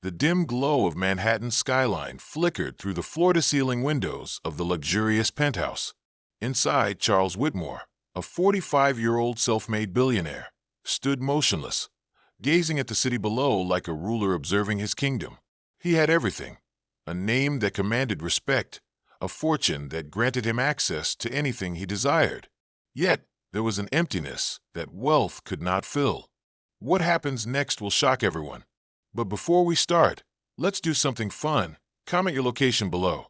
The dim glow of Manhattan's skyline flickered through the floor-to-ceiling windows of the luxurious penthouse. Inside, Charles Whitmore, a 45-year-old self-made billionaire, stood motionless, gazing at the city below like a ruler observing his kingdom. He had everything: a name that commanded respect, a fortune that granted him access to anything he desired. Yet, there was an emptiness that wealth could not fill. What happens next will shock everyone. But before we start, let's do something fun. Comment your location below.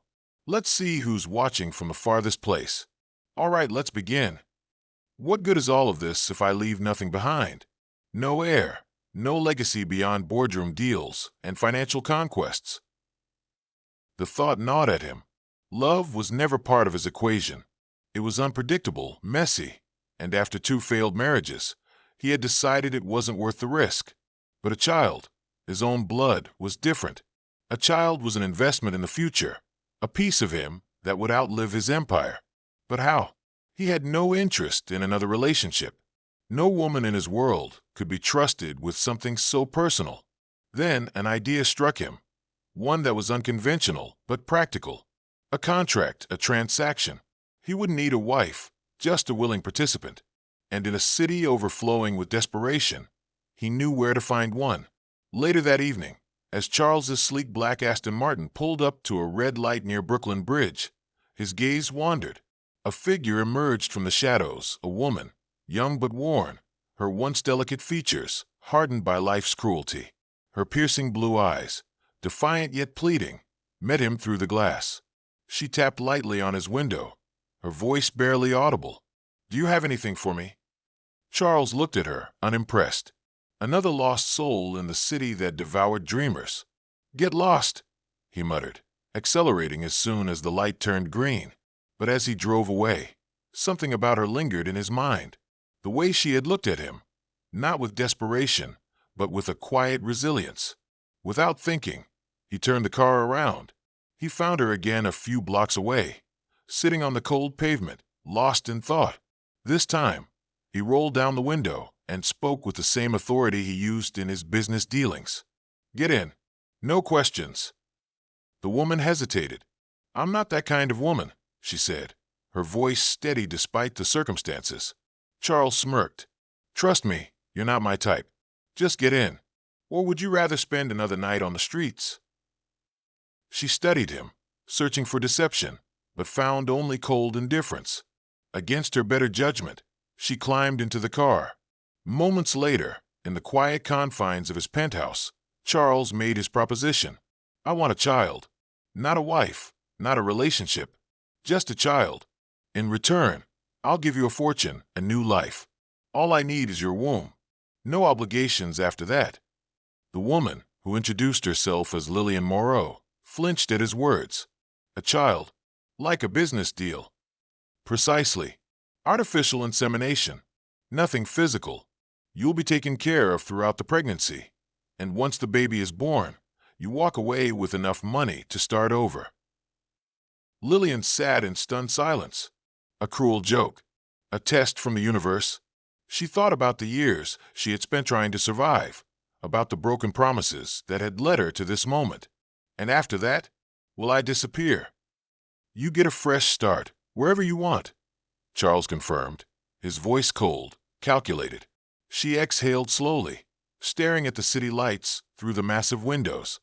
Let's see who's watching from the farthest place. All right, let's begin. What good is all of this if I leave nothing behind? No heir, no legacy beyond boardroom deals and financial conquests. The thought gnawed at him. Love was never part of his equation. It was unpredictable, messy, and after 2 failed marriages, he had decided it wasn't worth the risk. But a child, his own blood, was different. A child was an investment in the future, a piece of him that would outlive his empire. But how? He had no interest in another relationship. No woman in his world could be trusted with something so personal. Then an idea struck him, one that was unconventional but practical. A contract, a transaction. He wouldn't need a wife, just a willing participant. And in a city overflowing with desperation, he knew where to find one. Later that evening, as Charles's sleek black Aston Martin pulled up to a red light near Brooklyn Bridge, his gaze wandered. A figure emerged from the shadows, a woman, young but worn, her once delicate features hardened by life's cruelty. Her piercing blue eyes, defiant yet pleading, met him through the glass. She tapped lightly on his window, her voice barely audible. "Do you have anything for me?" Charles looked at her, unimpressed. Another lost soul in the city that devoured dreamers. "Get lost," he muttered, accelerating as soon as the light turned green. But as he drove away, something about her lingered in his mind. The way she had looked at him, not with desperation, but with a quiet resilience. Without thinking, he turned the car around. He found her again a few blocks away, sitting on the cold pavement, lost in thought. This time, he rolled down the window and spoke with the same authority he used in his business dealings. "Get in. No questions." The woman hesitated. "I'm not that kind of woman," she said, her voice steady despite the circumstances. Charles smirked. "Trust me, you're not my type. Just get in. Or would you rather spend another night on the streets?" She studied him, searching for deception, but found only cold indifference. Against her better judgment, she climbed into the car. Moments later, in the quiet confines of his penthouse, Charles made his proposition. "I want a child. Not a wife, not a relationship. Just a child. In return, I'll give you a fortune, a new life. All I need is your womb. No obligations after that." The woman, who introduced herself as Lillian Moreau, flinched at his words. "A child? Like a business deal?" "Precisely. Artificial insemination. Nothing physical. You'll be taken care of throughout the pregnancy. And once the baby is born, you walk away with enough money to start over." Lillian sat in stunned silence. A cruel joke. A test from the universe. She thought about the years she had spent trying to survive, about the broken promises that had led her to this moment. "And after that, will I disappear?" "You get a fresh start, wherever you want," Charles confirmed, his voice cold, calculated. She exhaled slowly, staring at the city lights through the massive windows.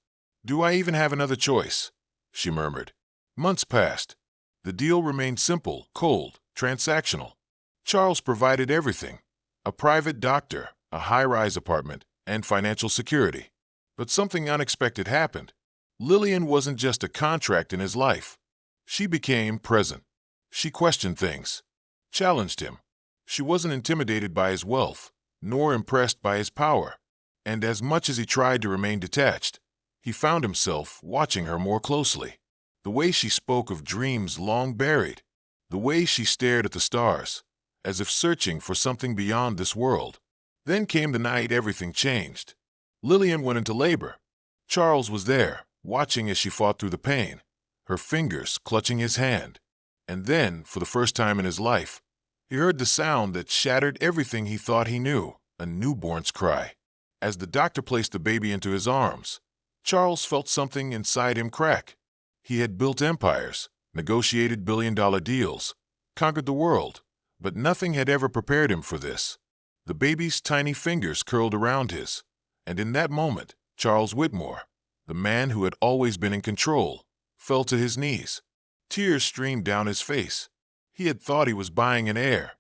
"Do I even have another choice?" she murmured. Months passed. The deal remained simple, cold, transactional. Charles provided everything: a private doctor, a high-rise apartment, and financial security. But something unexpected happened. Lillian wasn't just a contract in his life. She became present. She questioned things, challenged him. She wasn't intimidated by his wealth, nor impressed by his power. And as much as he tried to remain detached, he found himself watching her more closely. The way she spoke of dreams long buried, the way she stared at the stars, as if searching for something beyond this world. Then came the night everything changed. Lillian went into labor. Charles was there, watching as she fought through the pain, her fingers clutching his hand. And then, for the first time in his life, he heard the sound that shattered everything he thought he knew, a newborn's cry. As the doctor placed the baby into his arms, Charles felt something inside him crack. He had built empires, negotiated billion-dollar deals, conquered the world, but nothing had ever prepared him for this. The baby's tiny fingers curled around his, and in that moment, Charles Whitmore, the man who had always been in control, fell to his knees. Tears streamed down his face. He had thought he was buying an heir,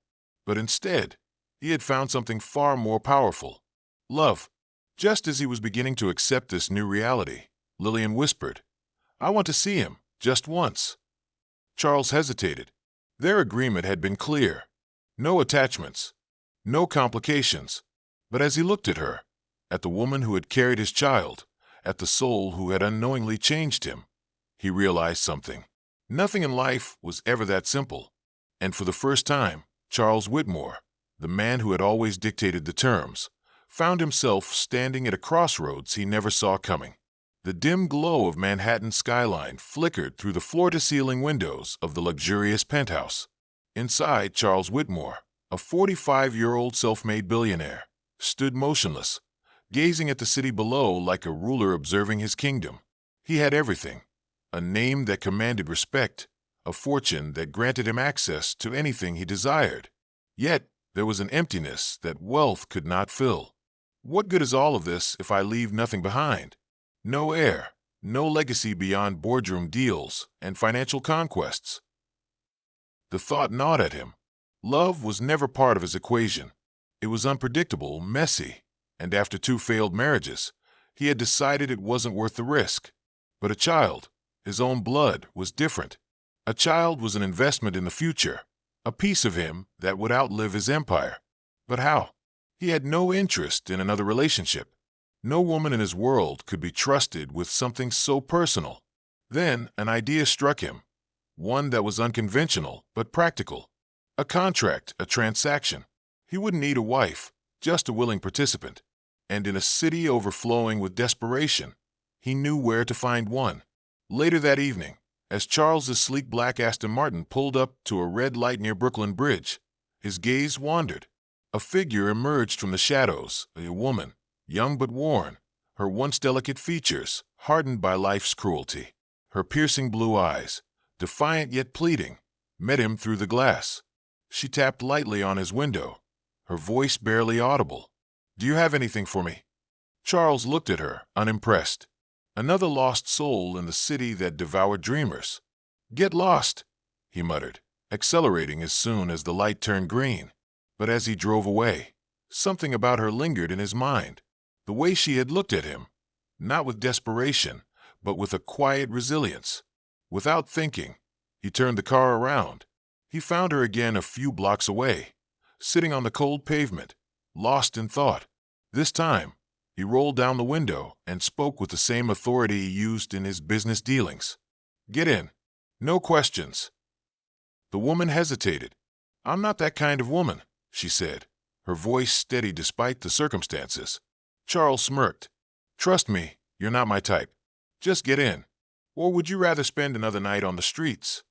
but instead, he had found something far more powerful: love. Just as he was beginning to accept this new reality, Lillian whispered, "I want to see him, just once." Charles hesitated. Their agreement had been clear: no attachments, no complications. But as he looked at her, at the woman who had carried his child, at the soul who had unknowingly changed him, he realized something. Nothing in life was ever that simple. And for the first time, Charles Whitmore, the man who had always dictated the terms, found himself standing at a crossroads he never saw coming. The dim glow of Manhattan's skyline flickered through the floor-to-ceiling windows of the luxurious penthouse. Inside, Charles Whitmore, a 45-year-old self-made billionaire, stood motionless, gazing at the city below like a ruler observing his kingdom. He had everything: a name that commanded respect, a fortune that granted him access to anything he desired. Yet, there was an emptiness that wealth could not fill. What good is all of this if I leave nothing behind? No heir, no legacy beyond boardroom deals and financial conquests. The thought gnawed at him. Love was never part of his equation. It was unpredictable, messy, and after 2 failed marriages, he had decided it wasn't worth the risk. But a child, his own blood, was different. A child was an investment in the future, a piece of him that would outlive his empire. But how? He had no interest in another relationship. No woman in his world could be trusted with something so personal. Then an idea struck him, one that was unconventional but practical. A contract, a transaction. He wouldn't need a wife, just a willing participant. And in a city overflowing with desperation, he knew where to find one. Later that evening, as Charles's sleek black Aston Martin pulled up to a red light near Brooklyn Bridge, his gaze wandered. A figure emerged from the shadows, a woman, young but worn, her once delicate features hardened by life's cruelty. Her piercing blue eyes, defiant yet pleading, met him through the glass. She tapped lightly on his window, her voice barely audible. "Do you have anything for me?" Charles looked at her, unimpressed. Another lost soul in the city that devoured dreamers. "Get lost," he muttered, accelerating as soon as the light turned green. But as he drove away, something about her lingered in his mind. The way she had looked at him, not with desperation, but with a quiet resilience. Without thinking, he turned the car around. He found her again a few blocks away, sitting on the cold pavement, lost in thought. This time, he rolled down the window and spoke with the same authority he used in his business dealings. "Get in. No questions." The woman hesitated. "I'm not that kind of woman," she said, her voice steady despite the circumstances. Charles smirked. "Trust me, you're not my type. Just get in. Or would you rather spend another night on the streets?"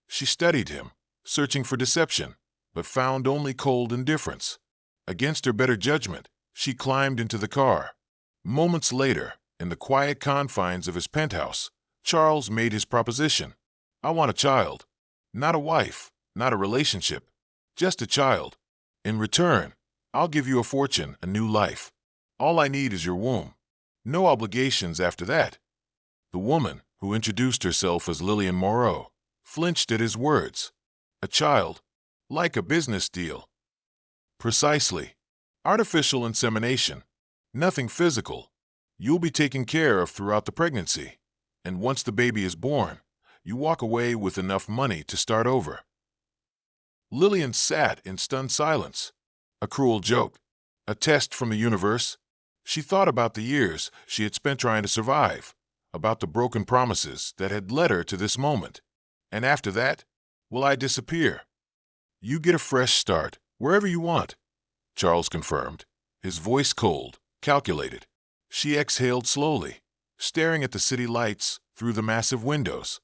She studied him, searching for deception, but found only cold indifference. Against her better judgment, she climbed into the car. Moments later, in the quiet confines of his penthouse, Charles made his proposition. "I want a child. Not a wife, not a relationship. Just a child. In return, I'll give you a fortune, a new life. All I need is your womb. No obligations after that." The woman, who introduced herself as Lillian Moreau, flinched at his words. "A child? Like a business deal?" "Precisely. Artificial insemination. Nothing physical. You'll be taken care of throughout the pregnancy. And once the baby is born, you walk away with enough money to start over." Lillian sat in stunned silence. A cruel joke? A test from the universe? She thought about the years she had spent trying to survive, about the broken promises that had led her to this moment. "And after that, will I disappear?" "You get a fresh start, wherever you want," Charles confirmed, his voice cold, calculated. She exhaled slowly, staring at the city lights through the massive windows.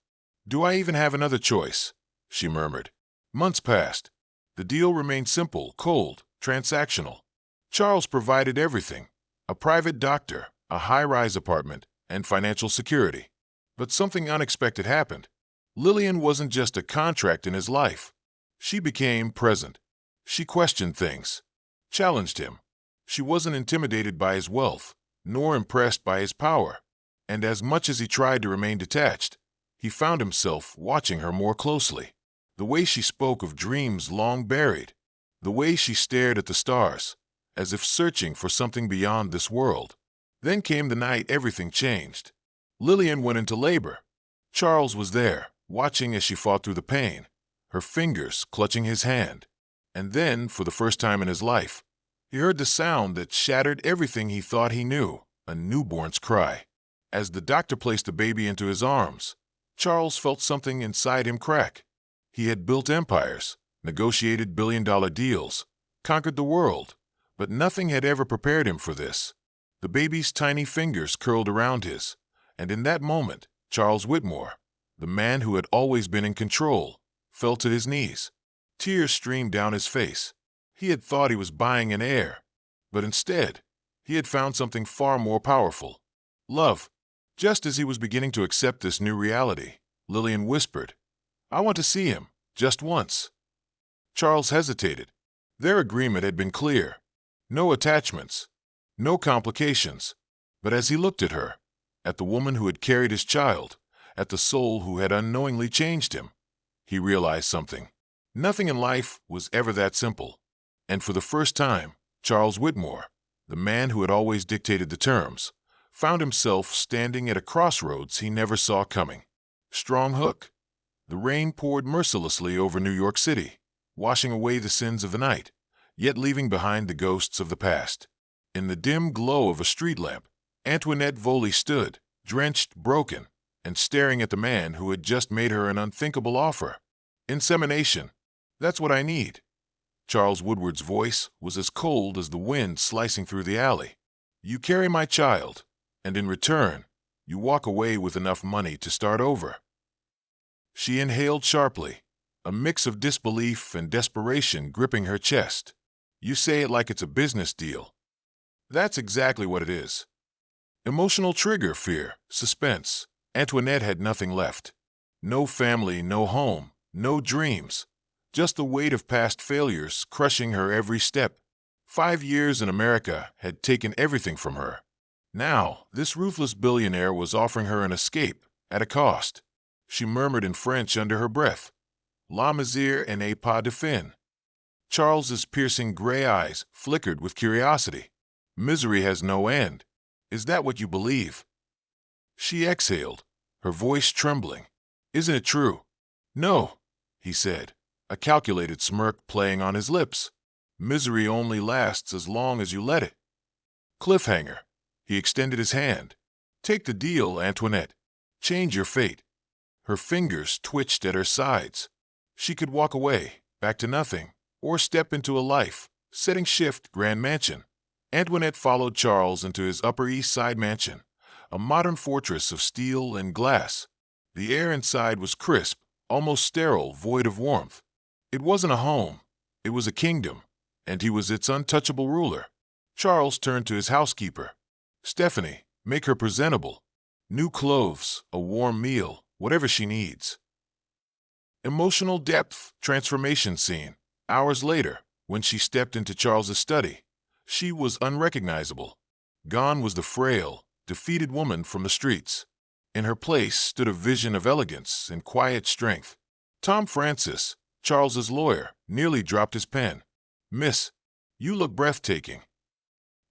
"Do I even have another choice?" she murmured. Months passed. The deal remained simple, cold, transactional. Charles provided everything: a private doctor, a high-rise apartment, and financial security. But something unexpected happened. Lillian wasn't just a contract in his life. She became present. She questioned things, challenged him. She wasn't intimidated by his wealth, nor impressed by his power. And as much as he tried to remain detached, he found himself watching her more closely. The way she spoke of dreams long buried, the way she stared at the stars, as if searching for something beyond this world. Then came the night everything changed. Lillian went into labor. Charles was there, watching as she fought through the pain, her fingers clutching his hand. And then, for the first time in his life, he heard the sound that shattered everything he thought he knew, a newborn's cry. As the doctor placed the baby into his arms, Charles felt something inside him crack. He had built empires, negotiated billion-dollar deals, conquered the world, but nothing had ever prepared him for this. The baby's tiny fingers curled around his, and in that moment, Charles Whitmore, the man who had always been in control, fell to his knees. Tears streamed down his face. He had thought he was buying an heir, but instead, he had found something far more powerful: love. Just as he was beginning to accept this new reality, Lillian whispered, "I want to see him, just once." Charles hesitated. Their agreement had been clear. No attachments, no complications. But as he looked at her, at the woman who had carried his child, at the soul who had unknowingly changed him, he realized something. Nothing in life was ever that simple. And for the first time, Charles Whitmore, the man who had always dictated the terms, found himself standing at a crossroads he never saw coming. Strong hook. The rain poured mercilessly over New York City, washing away the sins of the night, yet leaving behind the ghosts of the past. In the dim glow of a street lamp, Antoinette Voley stood, drenched, broken, and staring at the man who had just made her an unthinkable offer. "Insemination. That's what I need." Charles Woodward's voice was as cold as the wind slicing through the alley. "You carry my child, and in return, you walk away with enough money to start over." She inhaled sharply, a mix of disbelief and desperation gripping her chest. "You say it like it's a business deal." "That's exactly what it is." Emotional trigger, fear, suspense. Antoinette had nothing left. No family, no home, no dreams. Just the weight of past failures crushing her every step. 5 years in America had taken everything from her. Now, this ruthless billionaire was offering her an escape, at a cost. She murmured in French under her breath, "La misère n'est pas de fin." Charles's piercing gray eyes flickered with curiosity. "Misery has no end. Is that what you believe?" She exhaled, her voice trembling. "Isn't it true?" "No," he said, a calculated smirk playing on his lips. "Misery only lasts as long as you let it." Cliffhanger. He extended his hand. "Take the deal, Antoinette. Change your fate." Her fingers twitched at her sides. She could walk away, back to nothing, or step into a life, setting shift grand mansion. Antoinette followed Charles into his Upper East Side mansion, a modern fortress of steel and glass. The air inside was crisp, almost sterile, void of warmth. It wasn't a home. It was a kingdom, and he was its untouchable ruler. Charles turned to his housekeeper. "Stephanie, make her presentable. New clothes, a warm meal, whatever she needs." Emotional depth, transformation scene. Hours later, when she stepped into Charles's study, she was unrecognizable. Gone was the frail, defeated woman from the streets. In her place stood a vision of elegance and quiet strength. Tom Francis, Charles's lawyer, nearly dropped his pen. "Miss, you look breathtaking."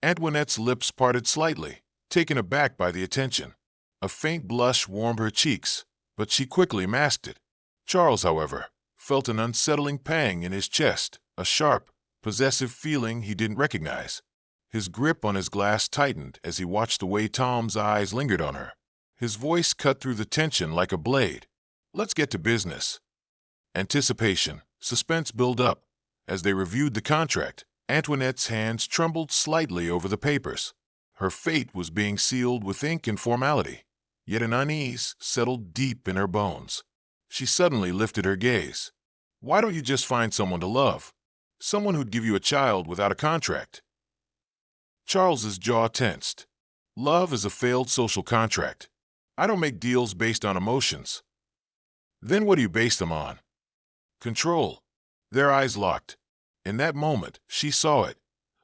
Antoinette's lips parted slightly, taken aback by the attention. A faint blush warmed her cheeks, but she quickly masked it. Charles, however, felt an unsettling pang in his chest, a sharp, possessive feeling he didn't recognize. His grip on his glass tightened as he watched the way Tom's eyes lingered on her. His voice cut through the tension like a blade. "Let's get to business." Anticipation, suspense built up. As they reviewed the contract, Antoinette's hands trembled slightly over the papers. Her fate was being sealed with ink and formality, yet an unease settled deep in her bones. She suddenly lifted her gaze. "Why don't you just find someone to love? Someone who'd give you a child without a contract?" Charles's jaw tensed. Love is a failed social contract. I don't make deals based on emotions. Then what do you base them on? Control. Their eyes locked. In that moment, she saw it.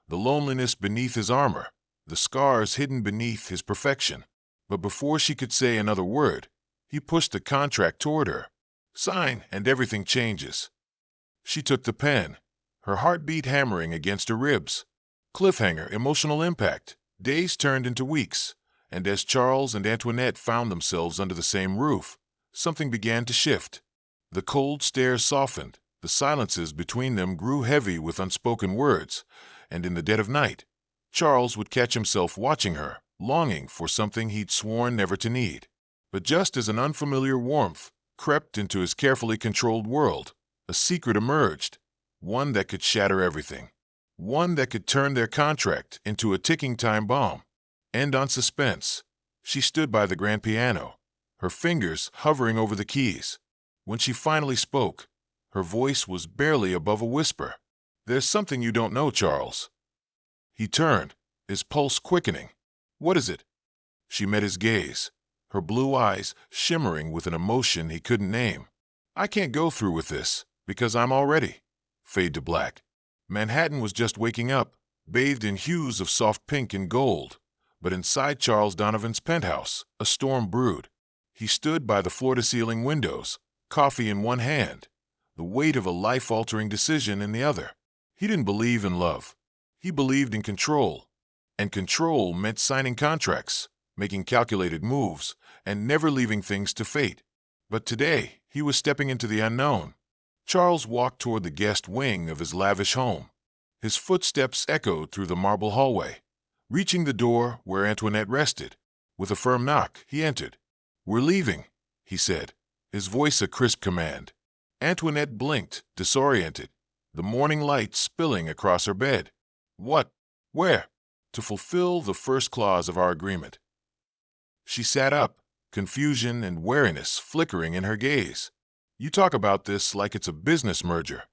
The loneliness beneath his armor, the scars hidden beneath his perfection. But before she could say another word, he pushed the contract toward her. Sign, and everything changes. She took the pen, her heartbeat hammering against her ribs. Cliffhanger, emotional impact. Days turned into weeks, and as Charles and Antoinette found themselves under the same roof, something began to shift. The cold stare softened, the silences between them grew heavy with unspoken words, and in the dead of night, Charles would catch himself watching her, longing for something he'd sworn never to need. But just as an unfamiliar warmth crept into his carefully controlled world, a secret emerged, one that could shatter everything. One that could turn their contract into a ticking time bomb. End on suspense. She stood by the grand piano, her fingers hovering over the keys. When she finally spoke, her voice was barely above a whisper. "There's something you don't know, Charles." He turned, his pulse quickening. "What is it?" She met his gaze, her blue eyes shimmering with an emotion he couldn't name. "I can't go through with this, because I'm already." Fade to black. Manhattan was just waking up, bathed in hues of soft pink and gold. But inside Charles Donovan's penthouse, a storm brewed. He stood by the floor-to-ceiling windows, coffee in one hand, the weight of a life-altering decision in the other. He didn't believe in love. He believed in control. And control meant signing contracts, making calculated moves, and never leaving things to fate. But today, he was stepping into the unknown. Charles walked toward the guest wing of his lavish home. His footsteps echoed through the marble hallway, reaching the door where Antoinette rested. With a firm knock, he entered. "We're leaving," he said, his voice a crisp command. Antoinette blinked, disoriented, the morning light spilling across her bed. "What? Where?" "To fulfill the first clause of our agreement." She sat up, confusion and wariness flickering in her gaze. "You talk about this like it's a business merger."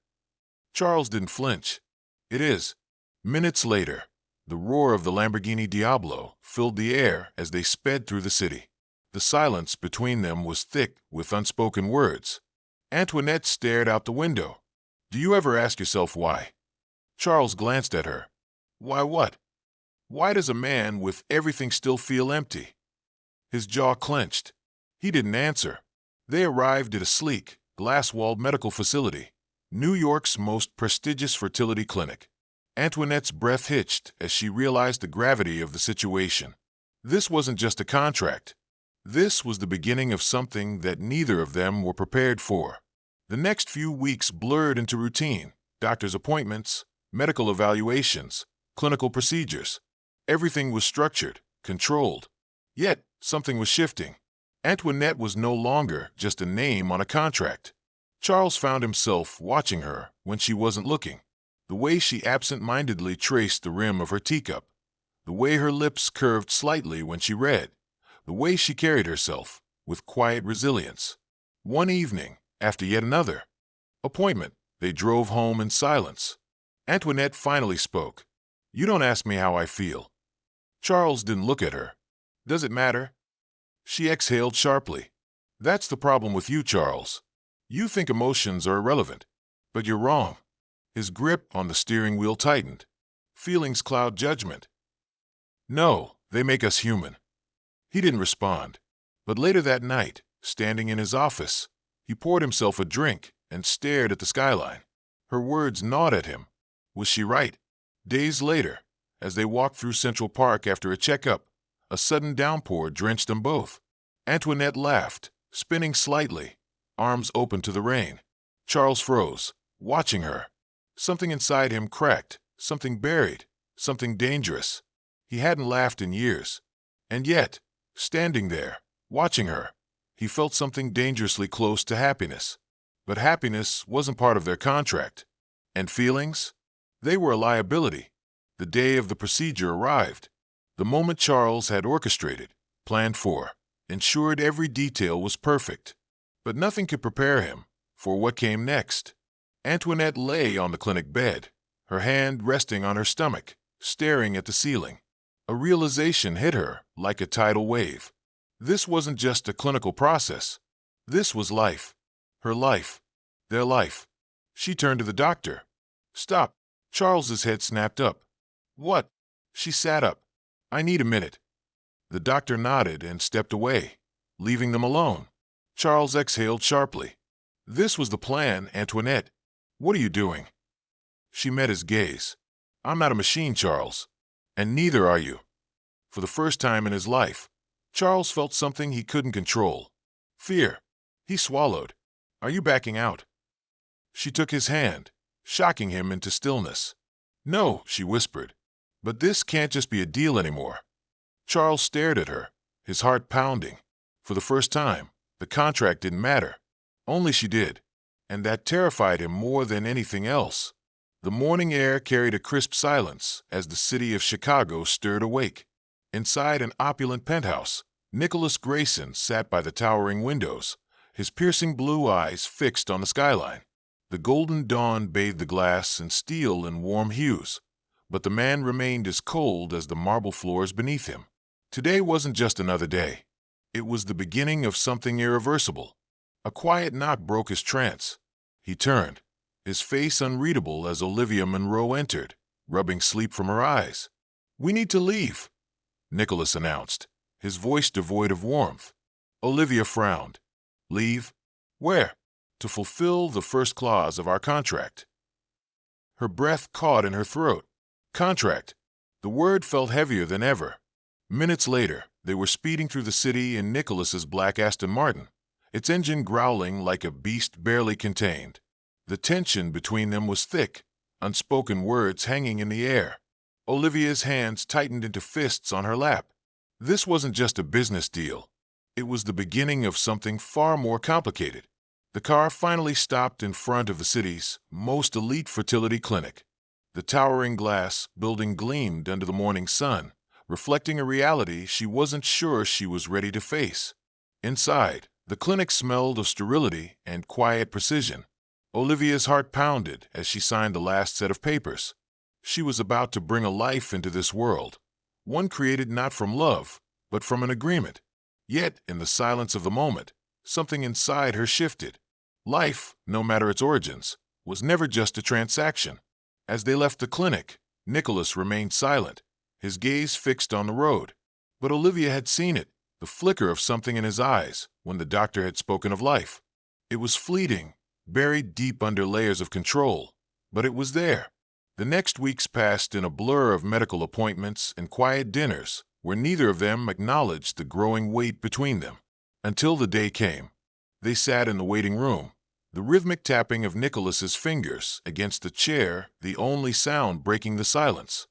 Charles didn't flinch. "It is." Minutes later, the roar of the Lamborghini Diablo filled the air as they sped through the city. The silence between them was thick with unspoken words. Antoinette stared out the window. "Do you ever ask yourself why?" Charles glanced at her. "Why what? Why does a man with everything still feel empty?" His jaw clenched. He didn't answer. They arrived at a sleek, glass-walled medical facility, New York's most prestigious fertility clinic. Antoinette's breath hitched as she realized the gravity of the situation. This wasn't just a contract. This was the beginning of something that neither of them were prepared for. The next few weeks blurred into routine, doctor's appointments, medical evaluations, clinical procedures. Everything was structured, controlled. Yet, something was shifting. Antoinette was no longer just a name on a contract. Charles found himself watching her when she wasn't looking. The way she absent-mindedly traced the rim of her teacup. The way her lips curved slightly when she read. The way she carried herself, with quiet resilience. One evening, after yet another appointment, they drove home in silence. Antoinette finally spoke. "You don't ask me how I feel." Charles didn't look at her. "Does it matter?" She exhaled sharply. "That's the problem with you, Charles. You think emotions are irrelevant. But you're wrong." His grip on the steering wheel tightened. "Feelings cloud judgment." "No, they make us human." He didn't respond. But later that night, standing in his office, he poured himself a drink and stared at the skyline. Her words gnawed at him. Was she right? Days later, as they walked through Central Park after a checkup, a sudden downpour drenched them both. Antoinette laughed, spinning slightly, arms open to the rain. Charles froze, watching her. Something inside him cracked, something buried, something dangerous. He hadn't laughed in years. And yet, standing there, watching her, he felt something dangerously close to happiness. But happiness wasn't part of their contract. And feelings? They were a liability. The day of the procedure arrived. The moment Charles had orchestrated, planned for, ensured every detail was perfect. But nothing could prepare him for what came next. Antoinette lay on the clinic bed, her hand resting on her stomach, staring at the ceiling. A realization hit her like a tidal wave. This wasn't just a clinical process. This was life. Her life. Their life. She turned to the doctor. "Stop." Charles's head snapped up. "What?" She sat up. "I need a minute." The doctor nodded and stepped away, leaving them alone. Charles exhaled sharply. This was the plan, Antoinette. "What are you doing?" She met his gaze. "I'm not a machine, Charles. And neither are you." For the first time in his life, Charles felt something he couldn't control. Fear. He swallowed. "Are you backing out?" She took his hand, shocking him into stillness. "No," she whispered. "But this can't just be a deal anymore." Charles stared at her, his heart pounding. For the first time, the contract didn't matter. Only she did. And that terrified him more than anything else. The morning air carried a crisp silence as the city of Chicago stirred awake. Inside an opulent penthouse, Nicholas Grayson sat by the towering windows, his piercing blue eyes fixed on the skyline. The golden dawn bathed the glass and steel in warm hues, but the man remained as cold as the marble floors beneath him. Today wasn't just another day. It was the beginning of something irreversible. A quiet knock broke his trance. He turned, his face unreadable as Olivia Monroe entered, rubbing sleep from her eyes. "We need to leave," Nicholas announced, his voice devoid of warmth. Olivia frowned. "Leave? Where?" "To fulfill the first clause of our contract." Her breath caught in her throat. Contract. The word felt heavier than ever. Minutes later, they were speeding through the city in Nicholas's black Aston Martin, its engine growling like a beast barely contained. The tension between them was thick, unspoken words hanging in the air. Olivia's hands tightened into fists on her lap. This wasn't just a business deal. It was the beginning of something far more complicated. The car finally stopped in front of the city's most elite fertility clinic. The towering glass building gleamed under the morning sun, reflecting a reality she wasn't sure she was ready to face. Inside, the clinic smelled of sterility and quiet precision. Olivia's heart pounded as she signed the last set of papers. She was about to bring a life into this world, one created not from love, but from an agreement. Yet, in the silence of the moment, something inside her shifted. Life, no matter its origins, was never just a transaction. As they left the clinic, Nicholas remained silent, his gaze fixed on the road. But Olivia had seen it, the flicker of something in his eyes, when the doctor had spoken of life. It was fleeting, buried deep under layers of control, but it was there. The next weeks passed in a blur of medical appointments and quiet dinners, where neither of them acknowledged the growing weight between them. Until the day came. They sat in the waiting room, the rhythmic tapping of Nicholas's fingers against the chair, the only sound breaking the silence.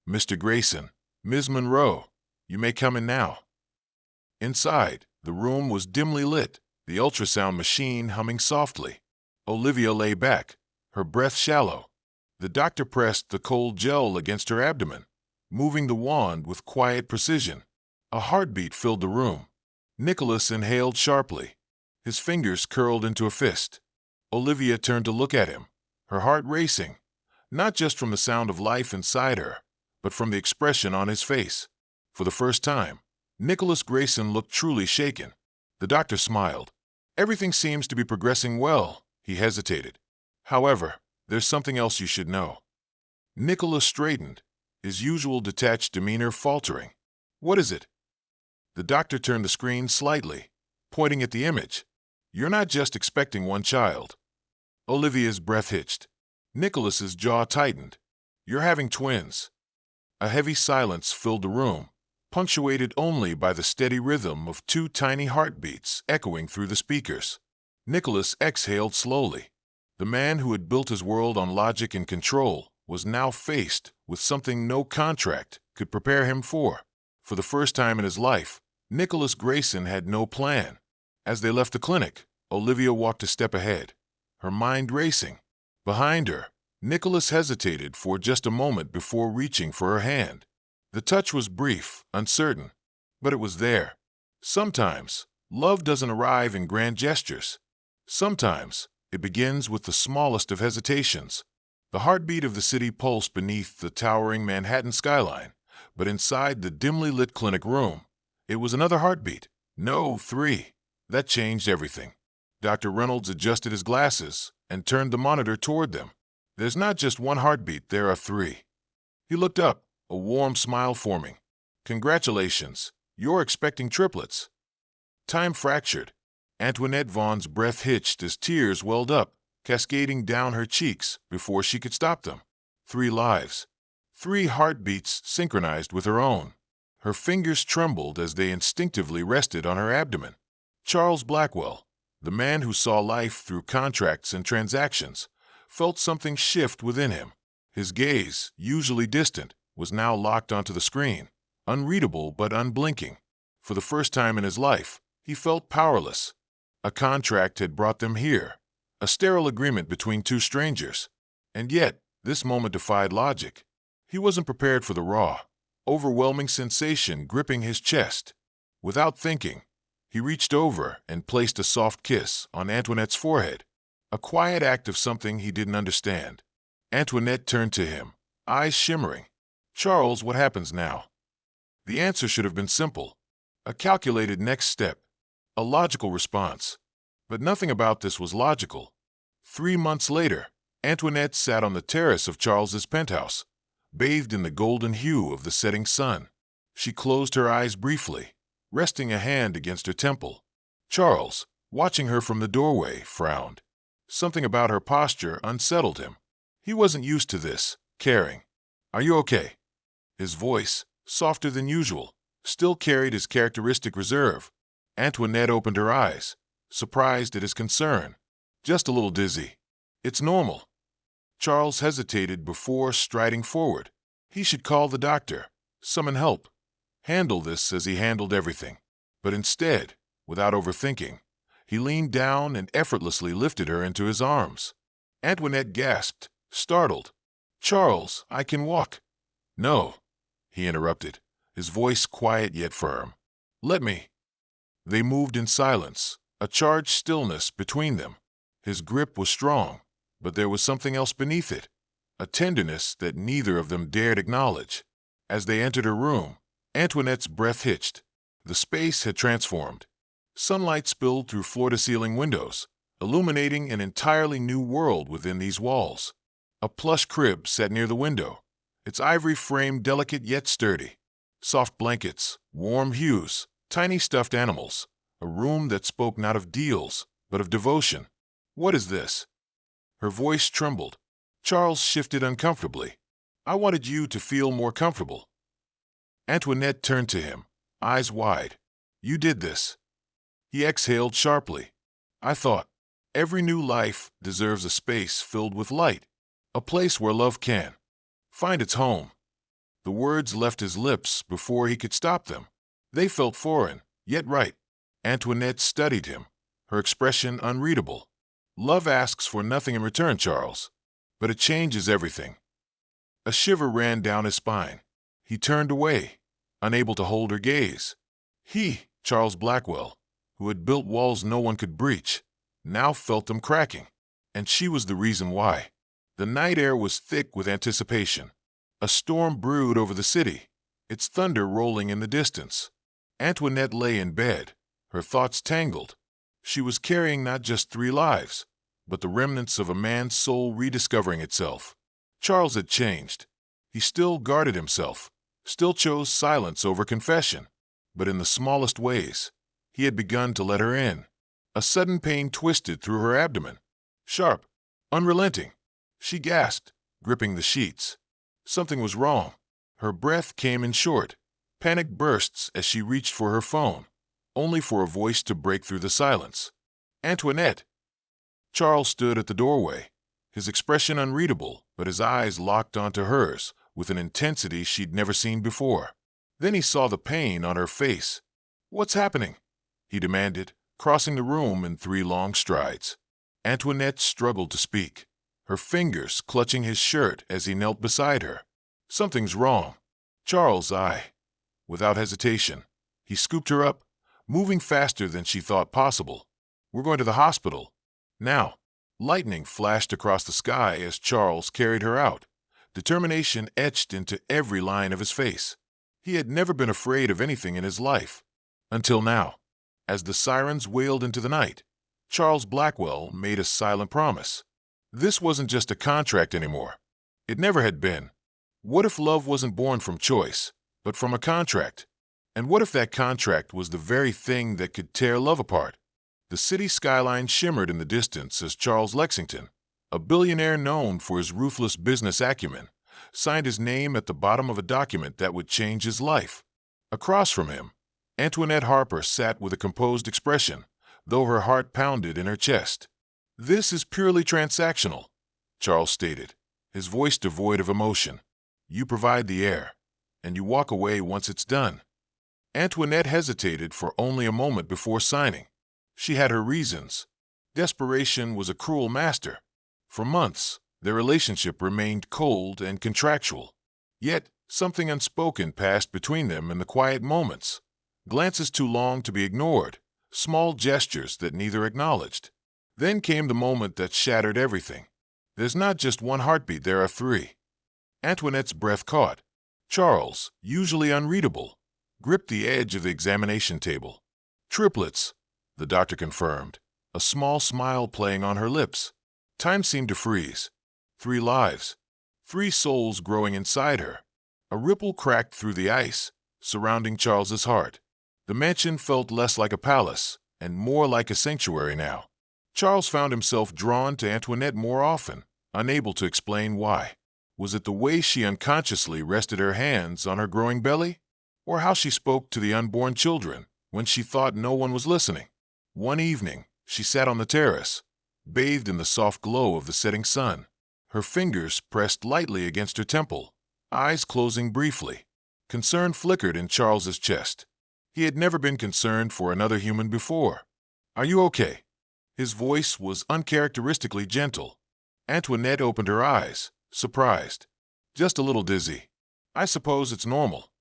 "Mr. Grayson, Ms. Monroe, you may come in now." Inside, the room was dimly lit, the ultrasound machine humming softly. Olivia lay back, her breath shallow. The doctor pressed the cold gel against her abdomen, moving the wand with quiet precision. A heartbeat filled the room. Nicholas inhaled sharply. His fingers curled into a fist. Olivia turned to look at him, her heart racing, not just from the sound of life inside her, but from the expression on his face. For the first time, Nicholas Grayson looked truly shaken. The doctor smiled. "Everything seems to be progressing well," he hesitated. "However, there's something else you should know." Nicholas straightened, his usual detached demeanor faltering. "What is it?" The doctor turned the screen slightly, pointing at the image. "You're not just expecting one child." Olivia's breath hitched. Nicholas's jaw tightened. "You're having twins." A heavy silence filled the room, punctuated only by the steady rhythm of two tiny heartbeats echoing through the speakers. Nicholas exhaled slowly. The man who had built his world on logic and control was now faced with something no contract could prepare him for. For the first time in his life, Nicholas Grayson had no plan. As they left the clinic, Olivia walked a step ahead, her mind racing. Behind her, Nicholas hesitated for just a moment before reaching for her hand. The touch was brief, uncertain, but it was there. Sometimes, love doesn't arrive in grand gestures. Sometimes, it begins with the smallest of hesitations. The heartbeat of the city pulsed beneath the towering Manhattan skyline, But inside the dimly lit clinic room, it was another heartbeat. No, 3. That changed everything. Dr. Reynolds adjusted his glasses and turned the monitor toward them. There's not just one heartbeat, there are 3. He looked up, a warm smile forming. Congratulations, you're expecting triplets. Time fractured. Antoinette Vaughn's breath hitched as tears welled up, cascading down her cheeks before she could stop them. 3 lives. 3 heartbeats synchronized with her own. Her fingers trembled as they instinctively rested on her abdomen. Charles Blackwell, the man who saw life through contracts and transactions, felt something shift within him. His gaze, usually distant, was now locked onto the screen, unreadable but unblinking. For the first time in his life, he felt powerless. A contract had brought them here, a sterile agreement between 2 strangers. And yet, this moment defied logic. He wasn't prepared for the raw, overwhelming sensation gripping his chest. Without thinking, he reached over and placed a soft kiss on Antoinette's forehead, a quiet act of something he didn't understand. Antoinette turned to him, eyes shimmering. "Charles, what happens now?" The answer should have been simple. A calculated next step, a logical response. But nothing about this was logical. 3 months later, Antoinette sat on the terrace of Charles's penthouse, bathed in the golden hue of the setting sun. She closed her eyes briefly, resting a hand against her temple. Charles, watching her from the doorway, frowned. Something about her posture unsettled him. He wasn't used to this, caring. "Are you okay?" His voice, softer than usual, still carried his characteristic reserve. Antoinette opened her eyes, surprised at his concern. "Just a little dizzy. It's normal." Charles hesitated before striding forward. He should call the doctor, summon help, handle this as he handled everything. But instead, without overthinking, he leaned down and effortlessly lifted her into his arms. Antoinette gasped, startled. "Charles, I can walk." "No," he interrupted, his voice quiet yet firm. "Let me." They moved in silence, a charged stillness between them. His grip was strong, but there was something else beneath it, a tenderness that neither of them dared acknowledge. As they entered her room, Antoinette's breath hitched. The space had transformed. Sunlight spilled through floor-to-ceiling windows, illuminating an entirely new world within these walls. A plush crib sat near the window, its ivory frame delicate yet sturdy. Soft blankets, warm hues, tiny stuffed animals, a room that spoke not of deals, but of devotion. "What is this?" Her voice trembled. Charles shifted uncomfortably. "I wanted you to feel more comfortable." Antoinette turned to him, eyes wide. "You did this." He exhaled sharply. "I thought, every new life deserves a space filled with light, a place where love can find its home." The words left his lips before he could stop them. They felt foreign, yet right. Antoinette studied him, her expression unreadable. "Love asks for nothing in return, Charles, but it changes everything." A shiver ran down his spine. He turned away, unable to hold her gaze. He, Charles Blackwell, who had built walls no one could breach, now felt them cracking. And she was the reason why. The night air was thick with anticipation. A storm brewed over the city, its thunder rolling in the distance. Antoinette lay in bed, her thoughts tangled. She was carrying not just 3 lives, but the remnants of a man's soul rediscovering itself. Charles had changed. He still guarded himself, still chose silence over confession. But in the smallest ways, he had begun to let her in. A sudden pain twisted through her abdomen. Sharp, unrelenting. She gasped, gripping the sheets. Something was wrong. Her breath came in short, panic bursts as she reached for her phone, only for a voice to break through the silence. "Antoinette!" Charles stood at the doorway, his expression unreadable, but his eyes locked onto hers with an intensity she'd never seen before. Then he saw the pain on her face. "What's happening?" he demanded, crossing the room in 3 long strides. Antoinette struggled to speak, her fingers clutching his shirt as he knelt beside her. "Something's wrong." Charles, Without hesitation, he scooped her up, moving faster than she thought possible. "We're going to the hospital. Now." Lightning flashed across the sky as Charles carried her out, determination etched into every line of his face. He had never been afraid of anything in his life. Until now. As the sirens wailed into the night, Charles Blackwell made a silent promise. This wasn't just a contract anymore. It never had been. What if love wasn't born from choice, but from a contract? And what if that contract was the very thing that could tear love apart? The city skyline shimmered in the distance as Charles Lexington, a billionaire known for his ruthless business acumen, signed his name at the bottom of a document that would change his life. Across from him, Antoinette Harper sat with a composed expression, though her heart pounded in her chest. "This is purely transactional," Charles stated, his voice devoid of emotion. "You provide the air, and you walk away once it's done." Antoinette hesitated for only a moment before signing. She had her reasons. Desperation was a cruel master. For months, their relationship remained cold and contractual. Yet, something unspoken passed between them in the quiet moments. Glances too long to be ignored, small gestures that neither acknowledged. Then came the moment that shattered everything. There's not just one heartbeat, there are three. Antoinette's breath caught. Charles, usually unreadable, gripped the edge of the examination table. "Triplets," the doctor confirmed, a small smile playing on her lips. Time seemed to freeze. 3 lives. 3 souls growing inside her. A ripple cracked through the ice, surrounding Charles's heart. The mansion felt less like a palace, and more like a sanctuary now. Charles found himself drawn to Antoinette more often, unable to explain why. Was it the way she unconsciously rested her hands on her growing belly? Or how she spoke to the unborn children when she thought no one was listening? One evening, she sat on the terrace, bathed in the soft glow of the setting sun, her fingers pressed lightly against her temple, eyes closing briefly. Concern flickered in Charles's chest. He had never been concerned for another human before. "Are you okay?" His voice was uncharacteristically gentle. Antoinette opened her eyes, surprised. "Just a little dizzy. I suppose it's normal."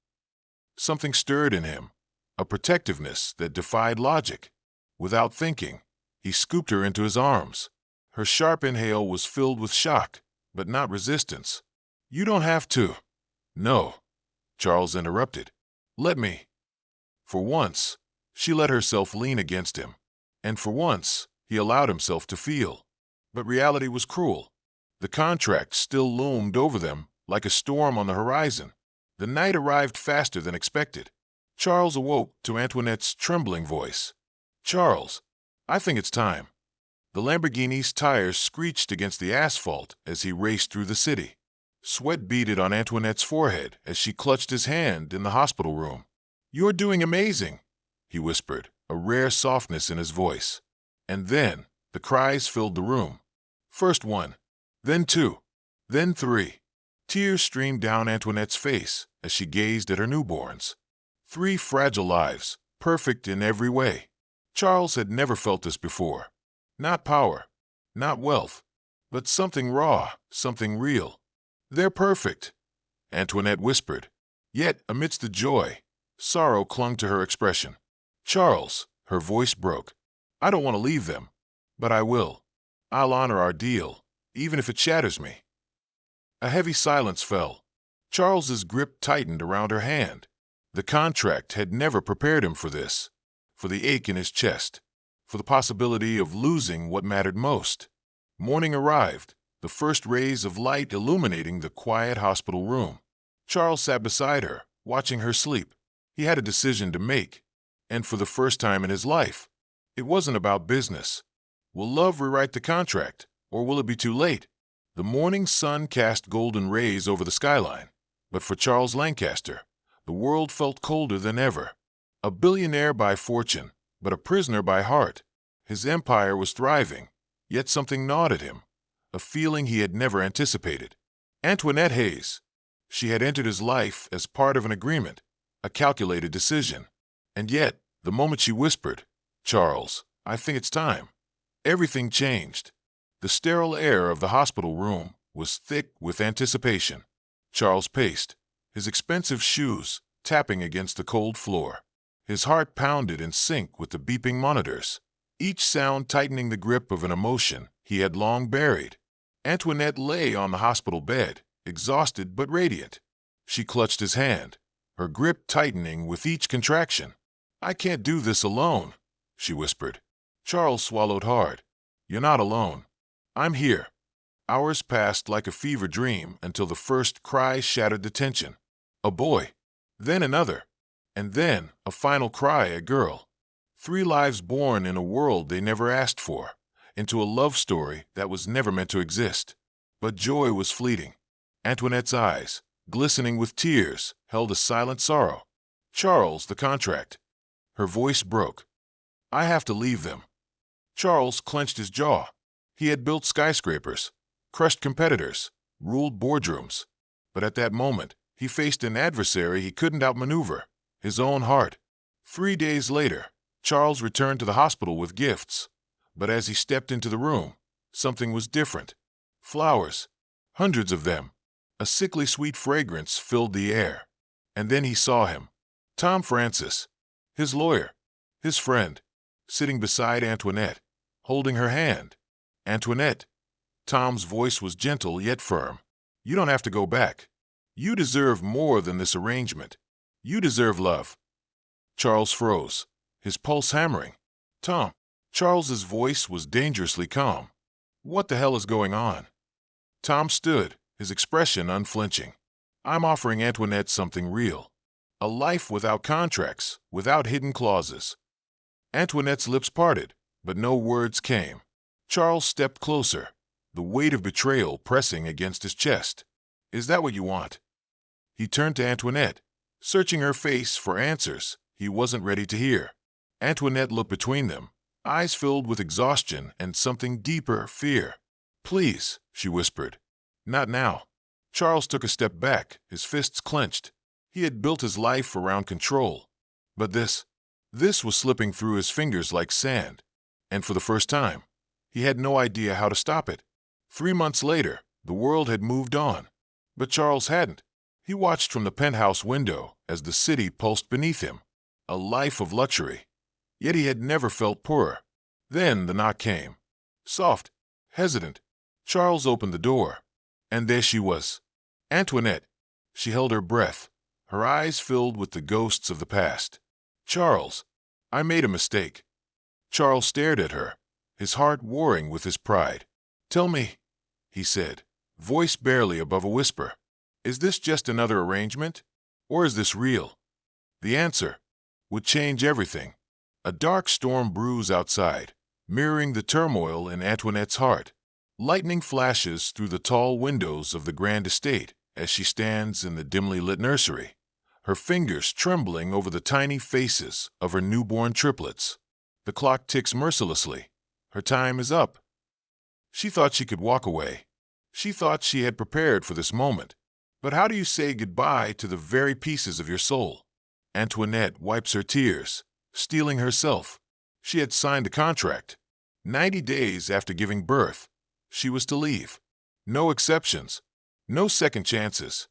Something stirred in him, a protectiveness that defied logic. Without thinking, he scooped her into his arms. Her sharp inhale was filled with shock, but not resistance. "You don't have to." "No," Charles interrupted. "Let me." For once, she let herself lean against him. And for once, he allowed himself to feel. But reality was cruel. The contract still loomed over them like a storm on the horizon. The night arrived faster than expected. Charles awoke to Antoinette's trembling voice. "Charles, I think it's time." The Lamborghini's tires screeched against the asphalt as he raced through the city. Sweat beaded on Antoinette's forehead as she clutched his hand in the hospital room. "You're doing amazing," he whispered, a rare softness in his voice. And then, the cries filled the room. First 1, then 2, then 3. Tears streamed down Antoinette's face as she gazed at her newborns. 3 fragile lives, perfect in every way. Charles had never felt this before. Not power, not wealth, but something raw, something real. "They're perfect," Antoinette whispered. Yet, amidst the joy, sorrow clung to her expression. "Charles," her voice broke, "I don't want to leave them, but I will. I'll honor our deal, even if it shatters me." A heavy silence fell. Charles's grip tightened around her hand. The contract had never prepared him for this, for the ache in his chest, for the possibility of losing what mattered most. Morning arrived, the first rays of light illuminating the quiet hospital room. Charles sat beside her, watching her sleep. He had a decision to make, and for the first time in his life, it wasn't about business. Will love rewrite the contract, or will it be too late? The morning sun cast golden rays over the skyline, but for Charles Lancaster, the world felt colder than ever. A billionaire by fortune, but a prisoner by heart. His empire was thriving, yet something gnawed at him, a feeling he had never anticipated. Antoinette Hayes. She had entered his life as part of an agreement, a calculated decision. And yet, the moment she whispered, "Charles, I think it's time," everything changed. The sterile air of the hospital room was thick with anticipation. Charles paced, his expensive shoes tapping against the cold floor. His heart pounded in sync with the beeping monitors, each sound tightening the grip of an emotion he had long buried. Antoinette lay on the hospital bed, exhausted but radiant. She clutched his hand, her grip tightening with each contraction. "I can't do this alone," she whispered. Charles swallowed hard. "You're not alone. I'm here." Hours passed like a fever dream until the first cry shattered the tension. A boy. Then another. And then a final cry, a girl. 3 lives born in a world they never asked for, into a love story that was never meant to exist. But joy was fleeting. Antoinette's eyes, glistening with tears, held a silent sorrow. "Charles, the contract." Her voice broke. "I have to leave them." Charles clenched his jaw. He had built skyscrapers, crushed competitors, ruled boardrooms. But at that moment, he faced an adversary he couldn't outmaneuver, his own heart. 3 days later, Charles returned to the hospital with gifts. But as he stepped into the room, something was different. Flowers, hundreds of them. A sickly sweet fragrance filled the air. And then he saw him. Tom Francis, his lawyer, his friend, sitting beside Antoinette, holding her hand. "Antoinette." Tom's voice was gentle yet firm. "You don't have to go back. You deserve more than this arrangement. You deserve love." Charles froze, his pulse hammering. "Tom." Charles's voice was dangerously calm. "What the hell is going on?" Tom stood, his expression unflinching. "I'm offering Antoinette something real. A life without contracts, without hidden clauses." Antoinette's lips parted, but no words came. Charles stepped closer, the weight of betrayal pressing against his chest. "Is that what you want?" He turned to Antoinette, searching her face for answers he wasn't ready to hear. Antoinette looked between them, eyes filled with exhaustion and something deeper, fear. "Please," she whispered. "Not now." Charles took a step back, his fists clenched. He had built his life around control. But this was slipping through his fingers like sand. And for the first time, he had no idea how to stop it. 3 months later, the world had moved on. But Charles hadn't. He watched from the penthouse window as the city pulsed beneath him. A life of luxury. Yet he had never felt poorer. Then the knock came. Soft, hesitant. Charles opened the door. And there she was. Antoinette. She held her breath, her eyes filled with the ghosts of the past. "Charles, I made a mistake." Charles stared at her, his heart warring with his pride. "Tell me," he said, voice barely above a whisper, "is this just another arrangement? Or is this real?" The answer would change everything. A dark storm brews outside, mirroring the turmoil in Antoinette's heart. Lightning flashes through the tall windows of the grand estate as she stands in the dimly lit nursery, her fingers trembling over the tiny faces of her newborn triplets. The clock ticks mercilessly. Her time is up. She thought she could walk away. She thought she had prepared for this moment. But how do you say goodbye to the very pieces of your soul? Antoinette wipes her tears, steeling herself. She had signed a contract. 90 days after giving birth, she was to leave. No exceptions. No second chances.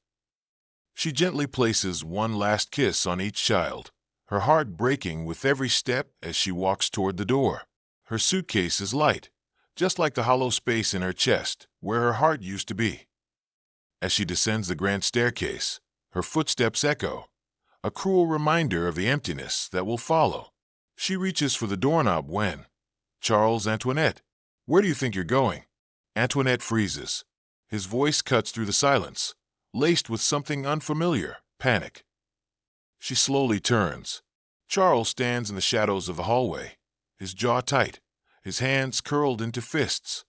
She gently places one last kiss on each child, her heart breaking with every step as she walks toward the door. Her suitcase is light, just like the hollow space in her chest where her heart used to be. As she descends the grand staircase, her footsteps echo, a cruel reminder of the emptiness that will follow. She reaches for the doorknob when, "Charles, Antoinette, where do you think you're going?" Antoinette freezes. His voice cuts through the silence, laced with something unfamiliar, panic. She slowly turns. Charles stands in the shadows of the hallway, his jaw tight, his hands curled into fists.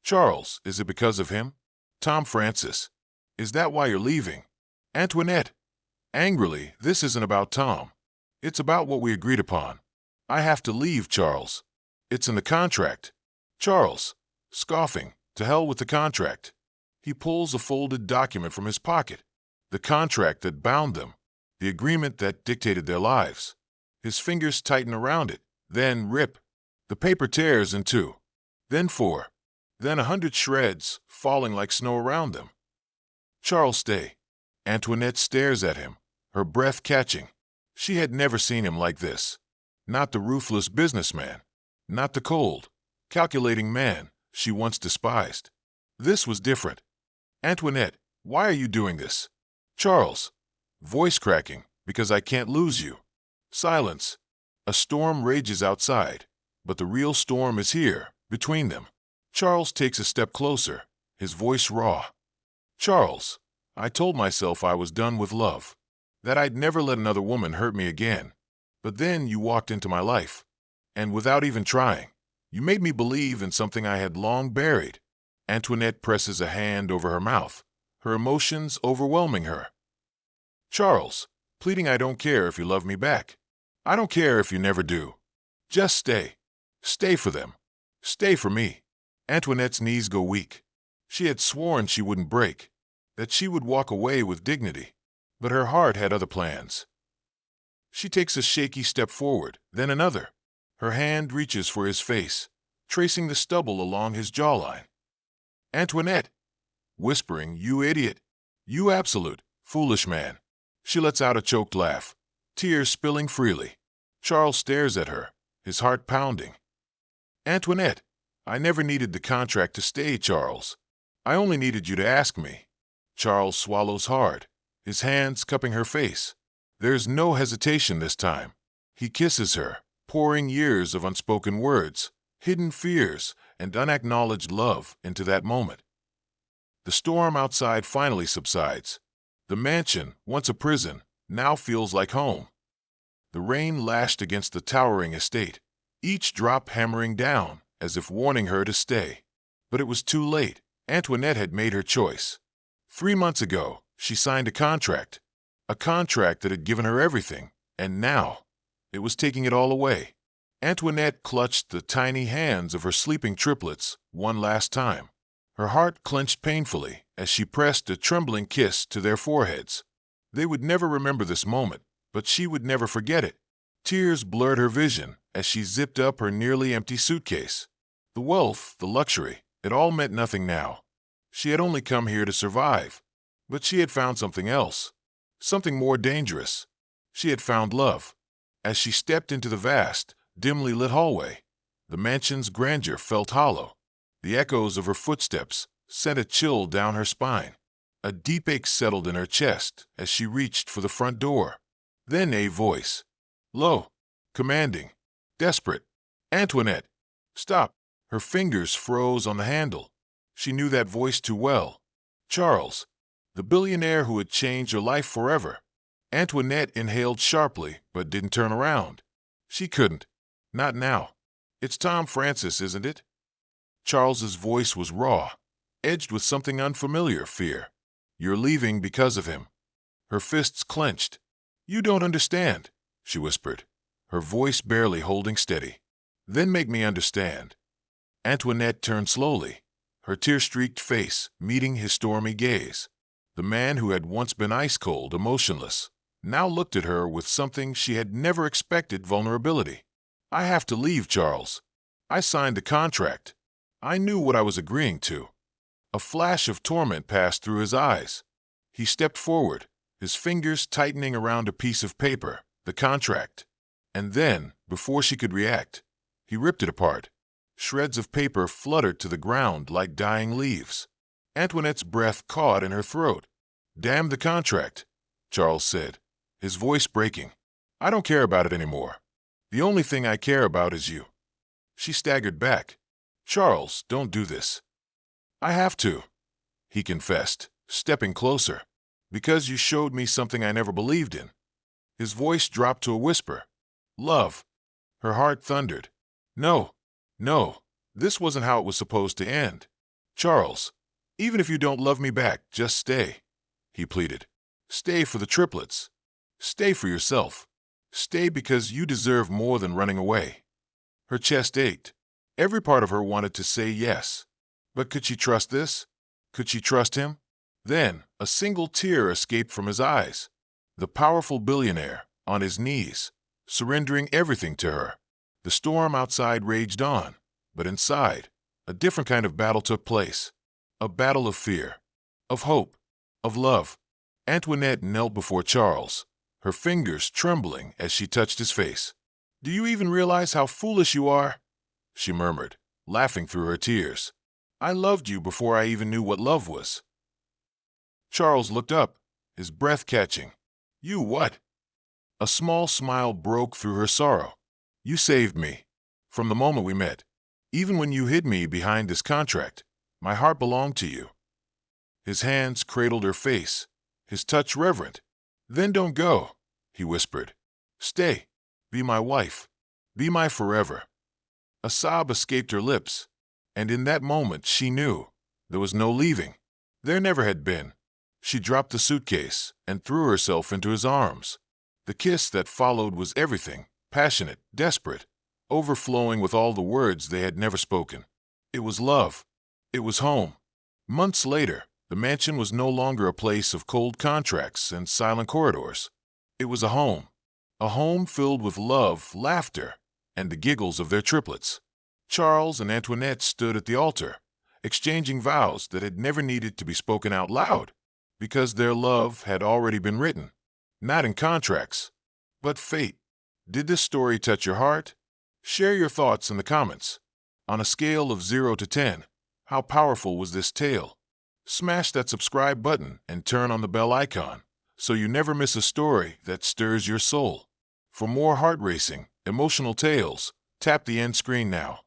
"Charles, is it because of him? Tom Francis, is that why you're leaving?" Antoinette, angrily, "This isn't about Tom. It's about what we agreed upon. I have to leave, Charles. It's in the contract." Charles, scoffing, "To hell with the contract." He pulls a folded document from his pocket, the contract that bound them, the agreement that dictated their lives. His fingers tighten around it, then rip. The paper tears in two, then 4, then 100 shreds, falling like snow around them. "Charles, stay." Antoinette stares at him, her breath catching. She had never seen him like this. Not the ruthless businessman, not the cold, calculating man she once despised. This was different. "Antoinette, why are you doing this?" "Charles." Voice cracking, because I can't lose you. Silence. A storm rages outside, but the real storm is here, between them. Charles takes a step closer, his voice raw. Charles, I told myself I was done with love, that I'd never let another woman hurt me again. But then you walked into my life, and without even trying, you made me believe in something I had long buried. Antoinette presses a hand over her mouth, her emotions overwhelming her. Charles, pleading I don't care if you love me back. I don't care if you never do. Just stay. Stay for them. Stay for me. Antoinette's knees go weak. She had sworn she wouldn't break, that she would walk away with dignity, but her heart had other plans. She takes a shaky step forward, then another. Her hand reaches for his face, tracing the stubble along his jawline. Antoinette, whispering, you idiot, you absolute, foolish man. She lets out a choked laugh, tears spilling freely. Charles stares at her, his heart pounding. Antoinette, I never needed the contract to stay, Charles. I only needed you to ask me. Charles swallows hard, his hands cupping her face. There's no hesitation this time. He kisses her, pouring years of unspoken words, hidden fears, and unacknowledged love into that moment. The storm outside finally subsides. The mansion, once a prison, now feels like home. The rain lashed against the towering estate, each drop hammering down, as if warning her to stay. But it was too late. Antoinette had made her choice. 3 months ago, she signed a contract that had given her everything, and now it was taking it all away. Antoinette clutched the tiny hands of her sleeping triplets one last time. Her heart clenched painfully as she pressed a trembling kiss to their foreheads. They would never remember this moment, but she would never forget it. Tears blurred her vision as she zipped up her nearly empty suitcase. The wealth, the luxury, it all meant nothing now. She had only come here to survive, but she had found something else, something more dangerous. She had found love. As she stepped into the vast, dimly lit hallway, the mansion's grandeur felt hollow. The echoes of her footsteps sent a chill down her spine. A deep ache settled in her chest as she reached for the front door. Then a voice, low, commanding, desperate. Antoinette, stop. Her fingers froze on the handle. She knew that voice too well. Charles, the billionaire who had changed her life forever. Antoinette inhaled sharply, but didn't turn around. She couldn't. Not now. It's Tom Francis, isn't it? Charles's voice was raw, edged with something unfamiliar, fear. You're leaving because of him. Her fists clenched. You don't understand, she whispered, her voice barely holding steady. Then make me understand. Antoinette turned slowly, her tear-streaked face meeting his stormy gaze. The man who had once been ice-cold, emotionless, now looked at her with something she had never expected, vulnerability. I have to leave, Charles. I signed the contract. I knew what I was agreeing to. A flash of torment passed through his eyes. He stepped forward, his fingers tightening around a piece of paper, the contract. And then, before she could react, he ripped it apart. Shreds of paper fluttered to the ground like dying leaves. Antoinette's breath caught in her throat. Damn the contract, Charles said, his voice breaking. I don't care about it anymore. The only thing I care about is you. She staggered back. Charles, don't do this. I have to, he confessed, stepping closer. Because you showed me something I never believed in. His voice dropped to a whisper. Love. Her heart thundered. No, this wasn't how it was supposed to end. Charles, even if you don't love me back, just stay, he pleaded. Stay for the triplets. Stay for yourself. Stay because you deserve more than running away. Her chest ached. Every part of her wanted to say yes. But could she trust this? Could she trust him? Then, a single tear escaped from his eyes. The powerful billionaire, on his knees, surrendering everything to her. The storm outside raged on, but inside, a different kind of battle took place. A battle of fear, of hope, of love. Antoinette knelt before Charles, her fingers trembling as she touched his face. Do you even realize how foolish you are? She murmured, laughing through her tears. I loved you before I even knew what love was. Charles looked up, his breath catching. You what? A small smile broke through her sorrow. You saved me. From the moment we met. Even when you hid me behind this contract, my heart belonged to you. His hands cradled her face, his touch reverent. Then don't go, he whispered. Stay. Be my wife. Be my forever. A sob escaped her lips, and in that moment she knew there was no leaving. There never had been. She dropped the suitcase and threw herself into his arms. The kiss that followed was everything, passionate, desperate, overflowing with all the words they had never spoken. It was love. It was home. Months later, the mansion was no longer a place of cold contracts and silent corridors. It was a home filled with love, laughter, and the giggles of their triplets. Charles and Antoinette stood at the altar, exchanging vows that had never needed to be spoken out loud, because their love had already been written, not in contracts, but fate. Did this story touch your heart? Share your thoughts in the comments. On a scale of 0 to 10, how powerful was this tale? Smash that subscribe button and turn on the bell icon so you never miss a story that stirs your soul. For more heart-racing, emotional tales, tap the end screen now.